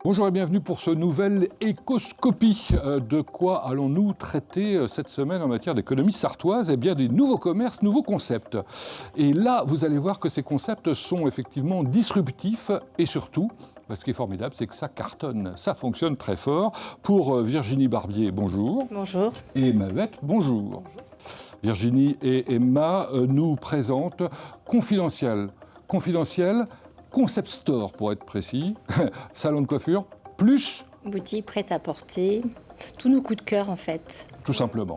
Bonjour et bienvenue pour ce nouvel Écoscopie. De quoi allons-nous traiter cette semaine en matière d'économie sartoise ? Eh bien, des nouveaux commerces, nouveaux concepts. Et là, vous allez voir que ces concepts sont effectivement disruptifs et surtout, ce qui est formidable, c'est que ça cartonne, ça fonctionne très fort. Pour Virginie Barbier, bonjour. Bonjour. Et Emma Vette, bonjour. Bonjour. Virginie et Emma nous présentent Confidentiel. Confidentiel, Concept Store pour être précis, salon de coiffure, plus... Boutique prêt-à-porter, tous nos coups de cœur en fait. Tout simplement.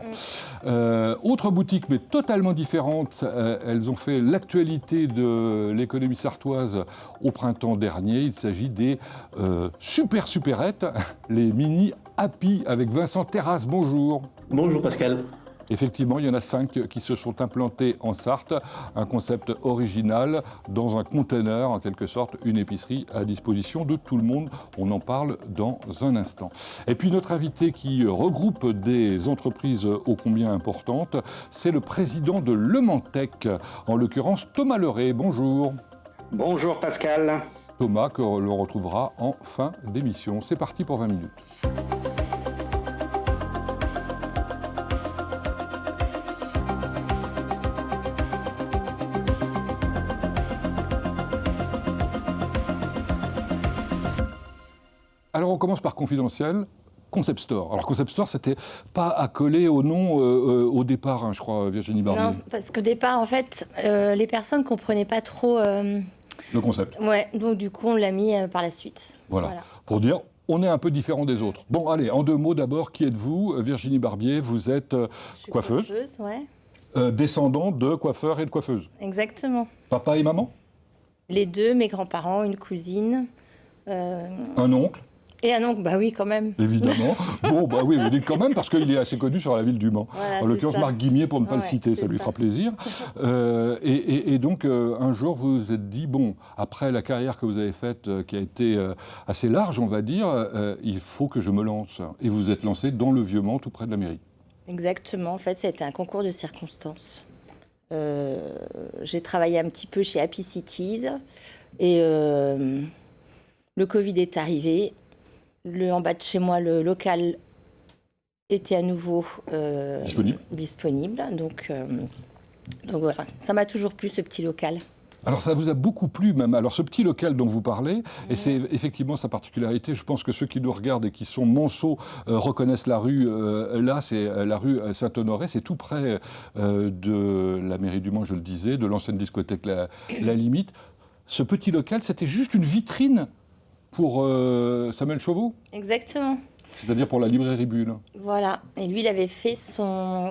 Autre boutique, mais totalement différente, elles ont fait l'actualité de l'économie sartoise au printemps dernier. Il s'agit des super-supérettes, les mini Happy avec Vincent Terrasse. Bonjour. Bonjour Pascal. Effectivement, il y en a 5 qui se sont implantés en Sarthe. Un concept original, dans un container, en quelque sorte, une épicerie à disposition de tout le monde. On en parle dans un instant. Et puis notre invité qui regroupe des entreprises ô combien importantes, c'est le président de Le Mantec, en l'occurrence Thomas Leray. Bonjour. Bonjour Pascal. Thomas, que l'on retrouvera en fin d'émission. C'est parti pour 20 minutes. Alors on commence par Confidentiel, Concept Store. Alors Concept Store, c'était pas accolé au nom au départ, je crois, Virginie Barbier. Non, parce qu'au départ, en fait, les personnes ne comprenaient pas trop... Le concept. Ouais, donc du coup, on l'a mis par la suite. Voilà. Pour dire, on est un peu différent des autres. Bon, allez, en 2 mots d'abord, qui êtes-vous ? Virginie Barbier, vous êtes coiffeuse. Ouais. Descendante de coiffeurs et de coiffeuses. Exactement. Papa et maman ? Les deux, mes grands-parents, une cousine. Un oncle ? Et un oncle, bah oui, quand même. Évidemment. Bon, bah oui, mais quand même, parce qu'il est assez connu sur la ville du Mans. Voilà, en l'occurrence, Marc Guimier, pour ne pas le citer, ça lui fera plaisir. Et donc, un jour, vous vous êtes dit, bon, après la carrière que vous avez faite, qui a été assez large, on va dire, il faut que je me lance. Et vous vous êtes lancé dans le Vieux-Mans, tout près de la mairie. Exactement. En fait, ça a été un concours de circonstances. J'ai travaillé un petit peu chez Happy Cities. Et le Covid est arrivé. En bas de chez moi, le local était à nouveau disponible. Donc voilà, ça m'a toujours plu, ce petit local. Alors ça vous a beaucoup plu même. Alors ce petit local dont vous parlez, et c'est effectivement sa particularité, je pense que ceux qui nous regardent et qui sont manceaux reconnaissent la rue, là c'est la rue Saint-Honoré, c'est tout près de la mairie du Mans, je le disais, de l'ancienne discothèque la Limite. Ce petit local, c'était juste une vitrine pour Samuel Chauveau ? Exactement. C'est-à-dire pour la librairie Bulle. Voilà. Et lui, il avait fait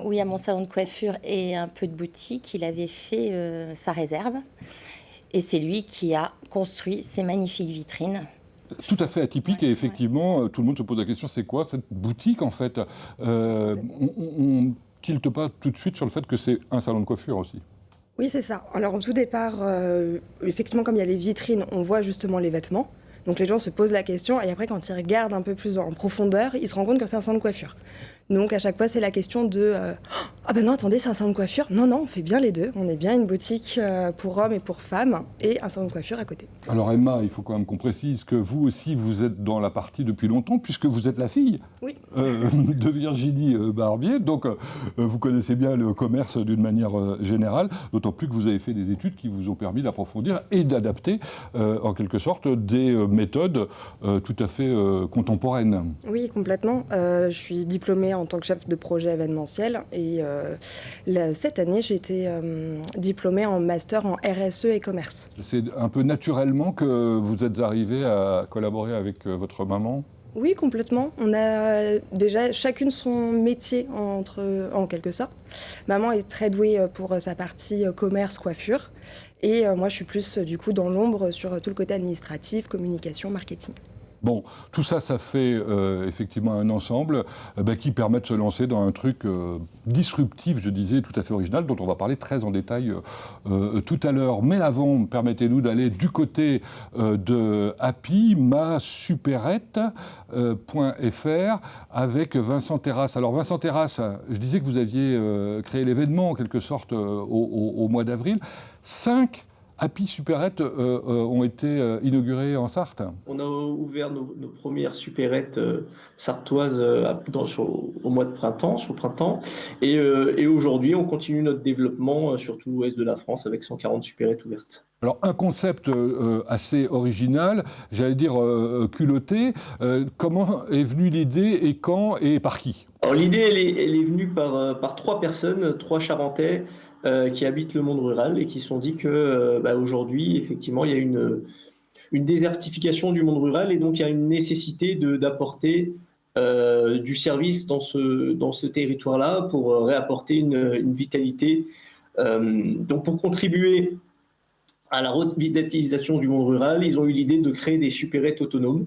où il y a mon salon de coiffure et un peu de boutique, il avait fait sa réserve. Et c'est lui qui a construit ces magnifiques vitrines. Tout à fait atypique, et effectivement, tout le monde se pose la question, c'est quoi cette boutique en fait ? On ne tilte pas tout de suite sur le fait que c'est un salon de coiffure aussi. Oui, c'est ça. Alors au tout départ, effectivement, comme il y a les vitrines, on voit justement les vêtements. Donc les gens se posent la question, et après quand ils regardent un peu plus en profondeur, ils se rendent compte que c'est un salon de coiffure. Donc à chaque fois c'est la question de ah ben non, attendez, c'est un salon de coiffure. Non, on fait bien les deux. On est bien une boutique pour hommes et pour femmes et un salon de coiffure à côté. Alors Emma, il faut quand même qu'on précise que vous aussi vous êtes dans la partie depuis longtemps, puisque vous êtes la fille de Virginie Barbier. Donc vous connaissez bien le commerce d'une manière générale, d'autant plus que vous avez fait des études qui vous ont permis d'approfondir et d'adapter en quelque sorte des méthodes tout à fait contemporaines. Oui, complètement. Je suis diplômée en tant que chef de projet événementiel et cette année j'ai été diplômée en master en RSE et commerce. C'est un peu naturellement que vous êtes arrivée à collaborer avec votre maman ? Oui, complètement. On a déjà chacune son métier en quelque sorte. Maman est très douée pour sa partie commerce, coiffure. Et moi, je suis plus du coup dans l'ombre sur tout le côté administratif, communication, marketing. Bon, tout ça, ça fait effectivement un ensemble qui permet de se lancer dans un truc disruptif, je disais, tout à fait original, dont on va parler très en détail tout à l'heure. Mais avant, permettez-nous d'aller du côté de Happy, masuperette.fr, avec Vincent Terrasse. Alors Vincent Terrasse, je disais que vous aviez créé l'événement en quelque sorte au mois d'avril. 5 Happy Supérette ont été inaugurées en Sarthe. On a ouvert nos premières supérettes sartoises au mois de printemps, au printemps. Et aujourd'hui, on continue notre développement sur tout l'ouest de la France avec 140 supérettes ouvertes. Alors, un concept assez original, j'allais dire culotté. Comment est venue l'idée et quand et par qui ? Alors l'idée, elle est venue par 3 personnes, 3 Charentais qui habitent le monde rural et qui se sont dit que aujourd'hui, effectivement, il y a une désertification du monde rural et donc il y a une nécessité d'apporter du service dans ce territoire-là pour réapporter une vitalité. Donc pour contribuer à la revitalisation du monde rural, ils ont eu l'idée de créer des supérettes autonomes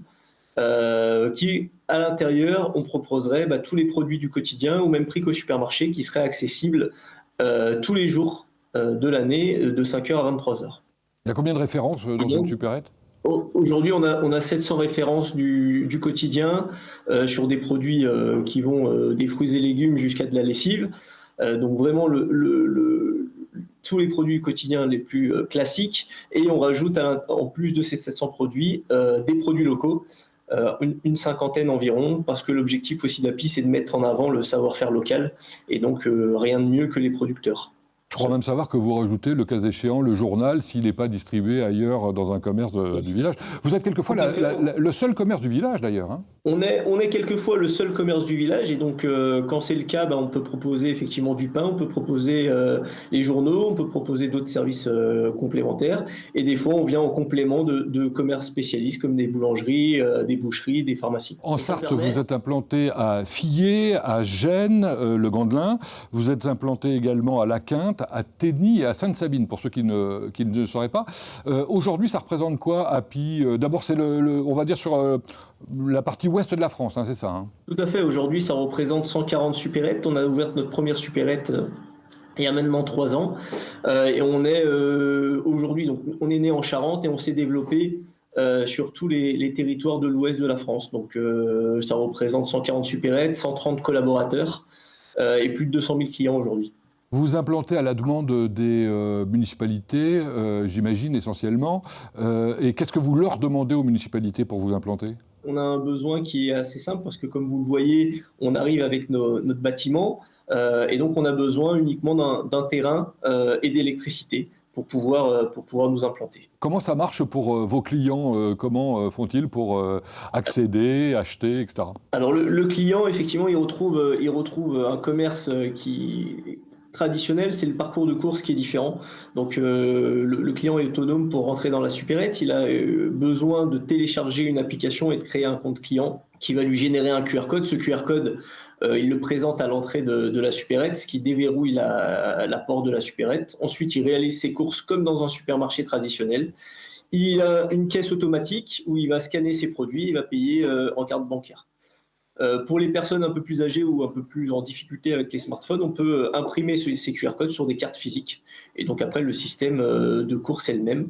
qui, à l'intérieur, on proposerait tous les produits du quotidien au même prix qu'au supermarché, qui seraient accessibles tous les jours de l'année, de 5h à 23h. Il y a combien de références dans une supérette ? Aujourd'hui, on a 700 références du quotidien sur des produits qui vont des fruits et légumes jusqu'à de la lessive. Donc vraiment tous les produits quotidiens les plus classiques. Et on rajoute en plus de ces 700 produits des produits locaux, une cinquantaine environ, parce que l'objectif aussi d'API, c'est de mettre en avant le savoir-faire local. Et donc rien de mieux que les producteurs. Je crois même savoir que vous rajoutez, le cas échéant, le journal s'il n'est pas distribué ailleurs dans un commerce du village. Vous êtes quelquefois le seul commerce du village d'ailleurs. Hein. On est quelquefois le seul commerce du village et donc quand c'est le cas, on peut proposer effectivement du pain, on peut proposer les journaux, on peut proposer d'autres services complémentaires et des fois on vient en complément de commerces spécialistes comme des boulangeries, des boucheries, des pharmacies. En Sarthe, vous êtes implanté à Fillet, à Gênes, le Gandelin. Vous êtes implanté également à La Quinte, à Tény et à Sainte-Sabine, pour ceux qui ne le sauraient pas. Aujourd'hui, ça représente quoi, Happy ? D'abord, c'est on va dire sur la partie ouest de la France, hein, c'est ça hein ? Tout à fait. Aujourd'hui, ça représente 140 supérettes. On a ouvert notre première supérette il y a maintenant 3 ans. Et on est aujourd'hui, donc on est né en Charente et on s'est développé sur tous les territoires de l'ouest de la France. Donc ça représente 140 supérettes, 130 collaborateurs et plus de 200 000 clients aujourd'hui. Vous vous implantez à la demande des municipalités, j'imagine essentiellement. Et qu'est-ce que vous leur demandez aux municipalités pour vous implanter ? On a un besoin qui est assez simple parce que comme vous le voyez, on arrive avec notre bâtiment et donc on a besoin uniquement d'un terrain et d'électricité pour pouvoir nous implanter. Comment ça marche pour vos clients ? Comment font-ils pour accéder, acheter, etc. Alors le client, effectivement, il retrouve un commerce qui traditionnel, c'est le parcours de course qui est différent. Donc le client est autonome pour rentrer dans la supérette. Il a besoin de télécharger une application et de créer un compte client qui va lui générer un QR code. Ce QR code, il le présente à l'entrée de la supérette, ce qui déverrouille la porte de la supérette. Ensuite, il réalise ses courses comme dans un supermarché traditionnel. Il a une caisse automatique où il va scanner ses produits, il va payer en carte bancaire. Pour les personnes un peu plus âgées ou un peu plus en difficulté avec les smartphones, on peut imprimer ces QR codes sur des cartes physiques. Et donc après, le système de course est le même.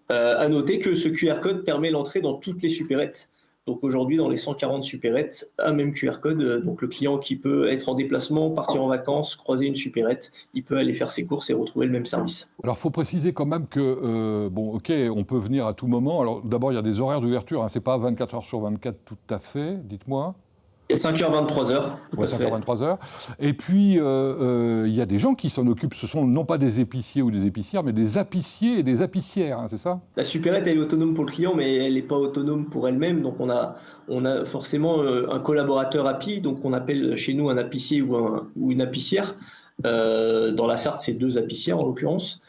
À noter que ce QR code permet l'entrée dans toutes les supérettes. Donc aujourd'hui, dans les 140 supérettes, un même QR code. Donc le client qui peut être en déplacement, partir en vacances, croiser une supérette, il peut aller faire ses courses et retrouver le même service. Alors il faut préciser quand même que, on peut venir à tout moment. Alors d'abord, il y a des horaires d'ouverture. Hein, c'est pas 24 heures sur 24 tout à fait, dites-moi. Il y a 5h, 23h. Ouais, 5h, 23h. Et puis, il y a des gens qui s'en occupent. Ce sont non pas des épiciers ou des épicières, mais des apiciers et des apicières, hein, c'est ça ? La supérette, elle est autonome pour le client, mais elle n'est pas autonome pour elle-même. Donc, on a forcément un collaborateur API, donc on appelle chez nous un apicier ou une apicière. Dans la Sarthe, c'est 2 apicières en l'occurrence.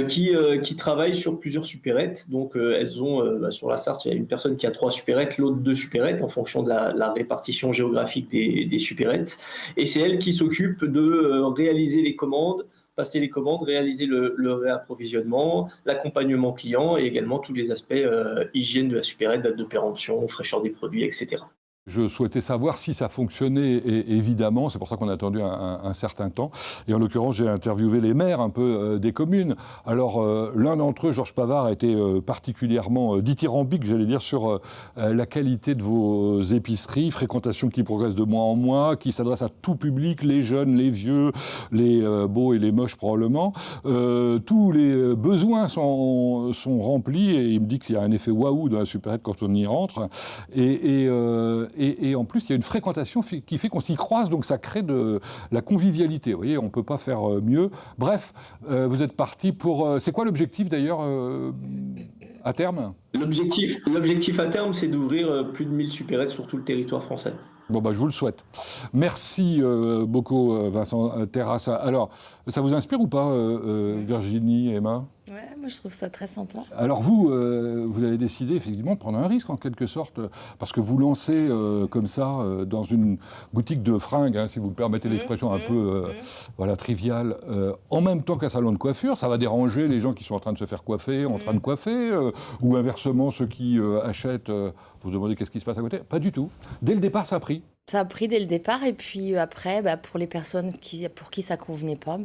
Qui travaillent sur plusieurs supérettes. Donc, elles ont, sur la Sarthe, il y a une personne qui a 3 supérettes, l'autre 2 supérettes, en fonction de la répartition géographique des supérettes. Et c'est elle qui s'occupe de réaliser les commandes, passer les commandes, réaliser le réapprovisionnement, l'accompagnement client et également tous les aspects hygiène de la supérette, date de péremption, fraîcheur des produits, etc. Je souhaitais savoir si ça fonctionnait, et évidemment, c'est pour ça qu'on a attendu un certain temps. Et en l'occurrence, j'ai interviewé les maires un peu des communes. Alors, l'un d'entre eux, Georges Pavard, a été particulièrement dithyrambique, j'allais dire, sur la qualité de vos épiceries, fréquentation qui progresse de mois en mois, qui s'adresse à tout public, les jeunes, les vieux, les beaux et les moches probablement. Tous les besoins sont remplis, et il me dit qu'il y a un effet waouh dans la supérette quand on y rentre. Et en plus, il y a une fréquentation qui fait qu'on s'y croise, donc ça crée de la convivialité. Vous voyez, on ne peut pas faire mieux. Bref, vous êtes parti pour... c'est quoi l'objectif d'ailleurs à terme ? L'objectif à terme, c'est d'ouvrir plus de 1000 supérettes sur tout le territoire français. Bon, je vous le souhaite. Merci beaucoup, Vincent Terrassa. Alors, ça vous inspire ou pas, Virginie, Emma ? Ouais, moi je trouve ça très sympa. Alors vous avez décidé effectivement de prendre un risque en quelque sorte, parce que vous lancez comme ça dans une boutique de fringues, hein, si vous me permettez l'expression un peu triviale, en même temps qu'un salon de coiffure. Ça va déranger les gens qui sont en train de se faire coiffer, en train de coiffer, ou inversement ceux qui achètent, vous vous demandez qu'est-ce qui se passe à côté. Pas du tout. Dès le départ, ça a pris. Ça a pris dès le départ, et puis après, pour les personnes pour qui ça convenait pas,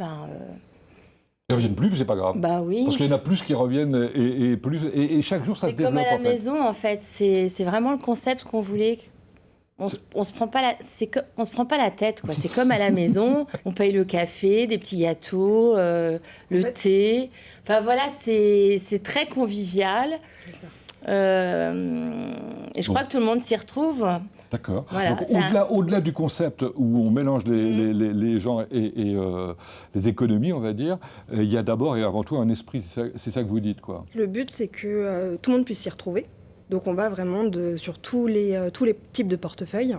Ils ne reviennent plus, c'est pas grave. Bah oui. Parce qu'il y en a plus qui reviennent et plus. Et chaque jour, ça se développe. C'est comme à la maison, en fait. C'est vraiment le concept qu'on voulait. On se prend pas on se prend pas la tête, quoi. C'est comme à la maison. On paye le café, des petits gâteaux, le thé. Enfin voilà, c'est très convivial. Et je crois que tout le monde s'y retrouve. D'accord. Voilà, donc, au-delà du concept où on mélange les gens et les économies, on va dire, il y a d'abord et avant tout un esprit. C'est ça que vous dites, quoi. Le but, c'est que tout le monde puisse s'y retrouver. Donc on va vraiment sur tous les types de portefeuilles.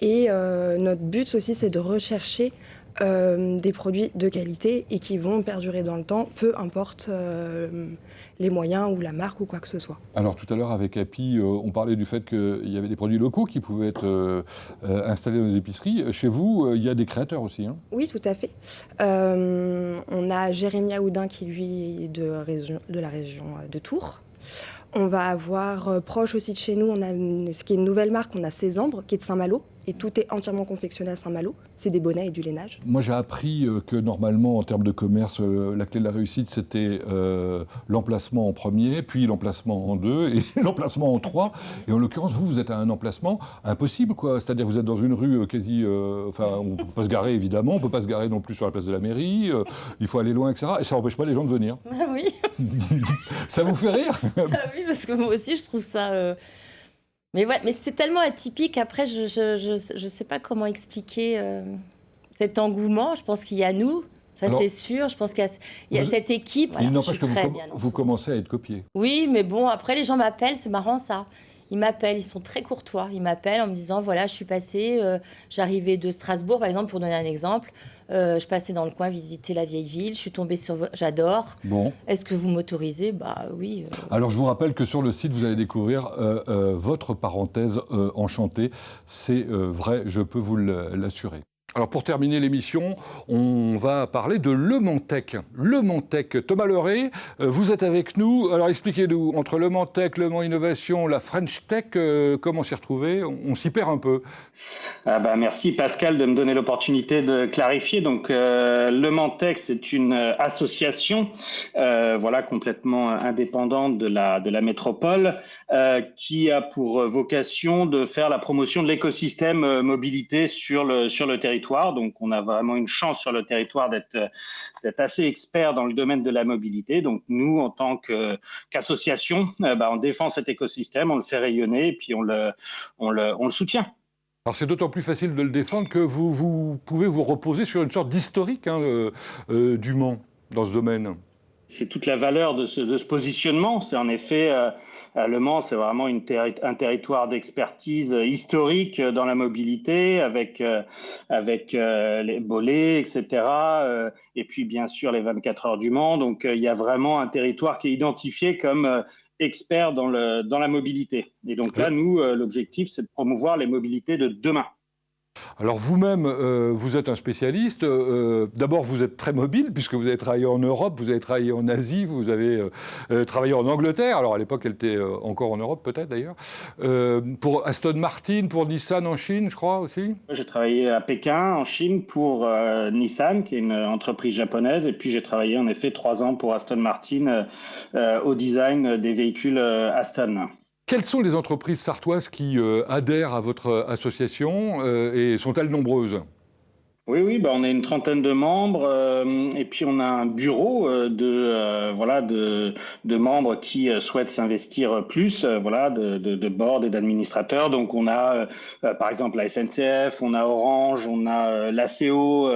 Et notre but aussi, c'est de rechercher des produits de qualité et qui vont perdurer dans le temps, peu importe les moyens ou la marque ou quoi que ce soit. Alors tout à l'heure avec Happy, on parlait du fait qu'il y avait des produits locaux qui pouvaient être installés dans les épiceries. Chez vous, il y a des créateurs aussi, hein ? Oui, tout à fait. On a Jérémy Aoudin qui, lui, est de la région de Tours. On va avoir, proche aussi de chez nous, on a ce qui est une nouvelle marque, on a Césambre, qui est de Saint-Malo. Et tout est entièrement confectionné à Saint-Malo. C'est des bonnets et du lainage. Moi, j'ai appris que normalement, en termes de commerce, la clé de la réussite, c'était l'emplacement en premier, puis l'emplacement en 2 et l'emplacement en 3. Et en l'occurrence, vous êtes à un emplacement impossible, quoi. C'est-à-dire que vous êtes dans une rue quasi... on ne peut pas se garer, évidemment. On ne peut pas se garer non plus sur la place de la mairie. Il faut aller loin, etc. Et ça n'empêche pas les gens de venir. Ah oui. Ça vous fait rire ? Ah oui, parce que moi aussi, je trouve ça... Mais c'est tellement atypique. Après, je sais pas comment expliquer cet engouement. Je pense qu'il y a nous, c'est sûr. Je pense qu'il y a cette équipe. Il n'empêche que vous commencez à être copié. Oui, mais bon, après, les gens m'appellent. C'est marrant, ça. Ils m'appellent, ils sont très courtois. Ils m'appellent en me disant, voilà, je suis passée, j'arrivais de Strasbourg, par exemple, pour donner un exemple. Je passais dans le coin visiter la vieille ville, je suis tombée sur... J'adore. Bon. Est-ce que vous m'autorisez ? Bah oui. Alors je vous rappelle que sur le site, vous allez découvrir votre parenthèse enchantée. C'est vrai, je peux vous l'assurer. Alors pour terminer l'émission, on va parler de Le Mans Tech. Le Mans Tech, Thomas Leray, vous êtes avec nous. Alors expliquez-nous, entre Le Mans Tech, Le Mans Innovation, la French Tech, comment s'y retrouver ? On s'y perd un peu. Merci Pascal de me donner l'opportunité de clarifier. Donc Le Mans Tech, c'est une association complètement indépendante de la métropole qui a pour vocation de faire la promotion de l'écosystème mobilité sur le territoire. Donc, on a vraiment une chance sur le territoire d'être assez expert dans le domaine de la mobilité. Donc, nous, en tant qu'association, on défend cet écosystème, on le fait rayonner et puis on le soutient. Alors, c'est d'autant plus facile de le défendre que vous pouvez vous reposer sur une sorte d'historique du Mans dans ce domaine. C'est toute la valeur de ce positionnement. C'est en effet... Le Mans, c'est vraiment un territoire d'expertise historique dans la mobilité, avec les bolets, etc. Et puis, bien sûr, les 24 heures du Mans. Donc, il y a vraiment un territoire qui est identifié comme expert dans la mobilité. Et donc là, nous, l'objectif, c'est de promouvoir les mobilités de demain. Alors vous-même, vous êtes un spécialiste. D'abord, vous êtes très mobile, puisque vous avez travaillé en Europe, vous avez travaillé en Asie, vous avez travaillé en Angleterre. Alors à l'époque, elle était encore en Europe, peut-être d'ailleurs. Pour Aston Martin, pour Nissan en Chine, je crois aussi. J'ai travaillé à Pékin, en Chine, pour Nissan, qui est une entreprise japonaise. Et puis j'ai travaillé en effet 3 ans pour Aston Martin au design des véhicules Aston. Quelles sont les entreprises sartoises qui adhèrent à votre association et sont-elles nombreuses ? Oui, on a une trentaine de membres et puis on a un bureau de membres qui souhaitent s'investir plus, de board et d'administrateurs. Donc on a par exemple la SNCF, on a Orange, on a l'ACO,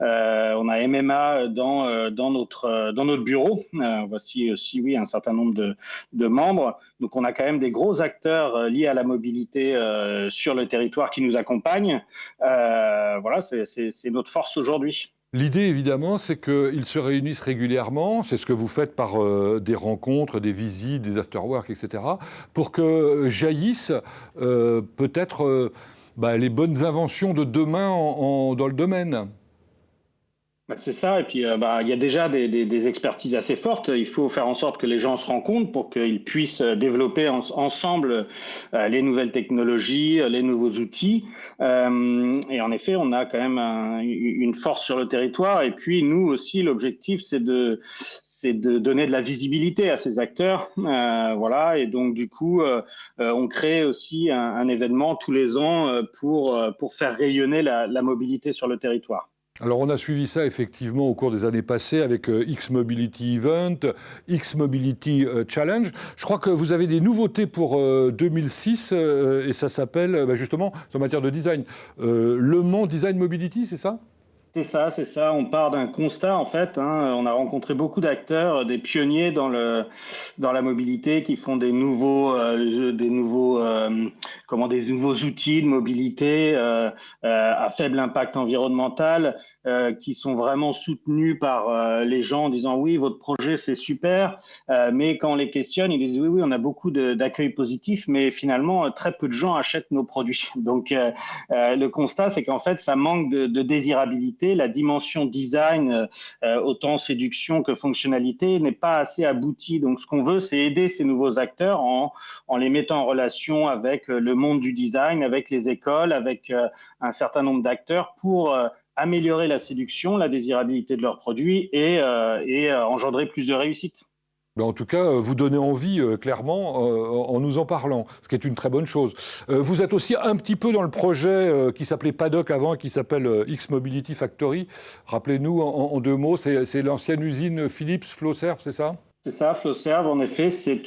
on a MMA dans notre bureau. Voici aussi un certain nombre de membres. Donc on a quand même des gros acteurs liés à la mobilité sur le territoire qui nous accompagnent. C'est notre force aujourd'hui. L'idée, évidemment, c'est qu'ils se réunissent régulièrement. C'est ce que vous faites par des rencontres, des visites, des after-work, etc. pour que jaillissent peut-être les bonnes inventions de demain dans le domaine. C'est ça, et puis il y a déjà des expertises assez fortes. Il faut faire en sorte que les gens se rencontrent pour qu'ils puissent développer ensemble les nouvelles technologies, les nouveaux outils. Et en effet, on a quand même une force sur le territoire. Et puis nous aussi, l'objectif, c'est de donner de la visibilité à ces acteurs. Et donc du coup, on crée aussi un événement tous les ans pour faire rayonner la mobilité sur le territoire. Alors on a suivi ça effectivement au cours des années passées avec X-Mobility Event, X-Mobility Challenge. Je crois que vous avez des nouveautés pour 2006 et ça s'appelle justement en matière de design. Le Mans Design Mobility, c'est ça ? C'est ça. On part d'un constat en fait. On a rencontré beaucoup d'acteurs, des pionniers dans la mobilité qui font des nouveaux outils de mobilité à faible impact environnemental, qui sont vraiment soutenus par les gens en disant oui, votre projet c'est super, mais quand on les questionne, ils disent oui, on a beaucoup d'accueil positif, mais finalement très peu de gens achètent nos produits. Donc le constat, c'est qu'en fait ça manque de désirabilité. La dimension design, autant séduction que fonctionnalité, n'est pas assez aboutie. Donc, ce qu'on veut, c'est aider ces nouveaux acteurs en les mettant en relation avec le monde du design, avec les écoles, avec un certain nombre d'acteurs pour améliorer la séduction, la désirabilité de leurs produits et engendrer plus de réussite. En tout cas, vous donnez envie, clairement, en nous en parlant, ce qui est une très bonne chose. Vous êtes aussi un petit peu dans le projet qui s'appelait Paddock avant, qui s'appelle X-Mobility Factory. Rappelez-nous en 2 mots, c'est l'ancienne usine Philips Flowserve, c'est ça ? C'est ça, Flowserve, en effet, c'est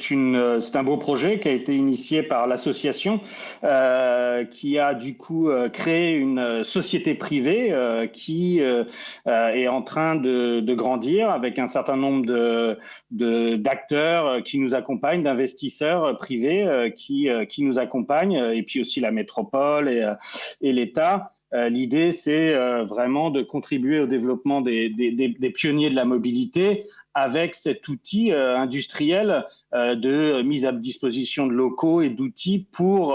un beau projet qui a été initié par l'association qui a du coup créé une société privée qui est en train de grandir avec un certain nombre d'acteurs qui nous accompagnent, d'investisseurs privés qui nous accompagnent, et puis aussi la métropole et l'État. L'idée, c'est vraiment de contribuer au développement des pionniers de la mobilité avec cet outil industriel de mise à disposition de locaux et d'outils pour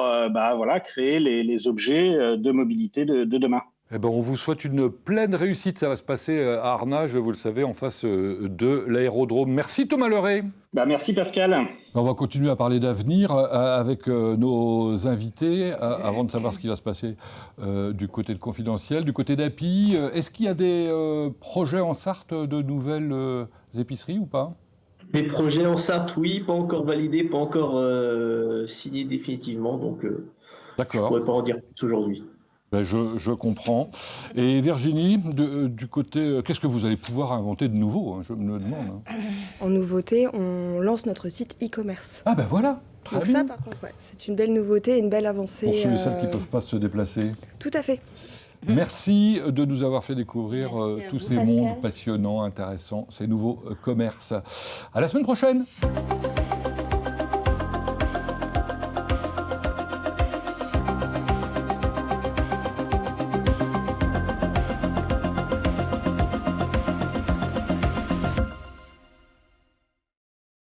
créer les objets de mobilité de demain. On vous souhaite une pleine réussite. Ça va se passer à Arnage, vous le savez, en face de l'aérodrome. Merci Thomas Leray. Merci Pascal. On va continuer à parler d'avenir avec nos invités avant de savoir ce qui va se passer du côté de Confidentiel, du côté d'API. Est-ce qu'il y a des projets en Sarthe de nouvelles épiceries ou pas ? Les projets en Sarthe, oui, pas encore validés, pas encore signés définitivement, donc je ne pourrais pas en dire plus aujourd'hui. Je comprends. Et Virginie, du côté, qu'est-ce que vous allez pouvoir inventer de nouveau, je me le demande. En nouveauté, on lance notre site e-commerce. Ah voilà, très bien. Ça, par contre, c'est une belle nouveauté, une belle avancée. Pour ceux et celles qui ne peuvent pas se déplacer. Tout à fait. Merci de nous avoir fait découvrir tous ces mondes passionnants, intéressants, ces nouveaux commerces. À la semaine prochaine.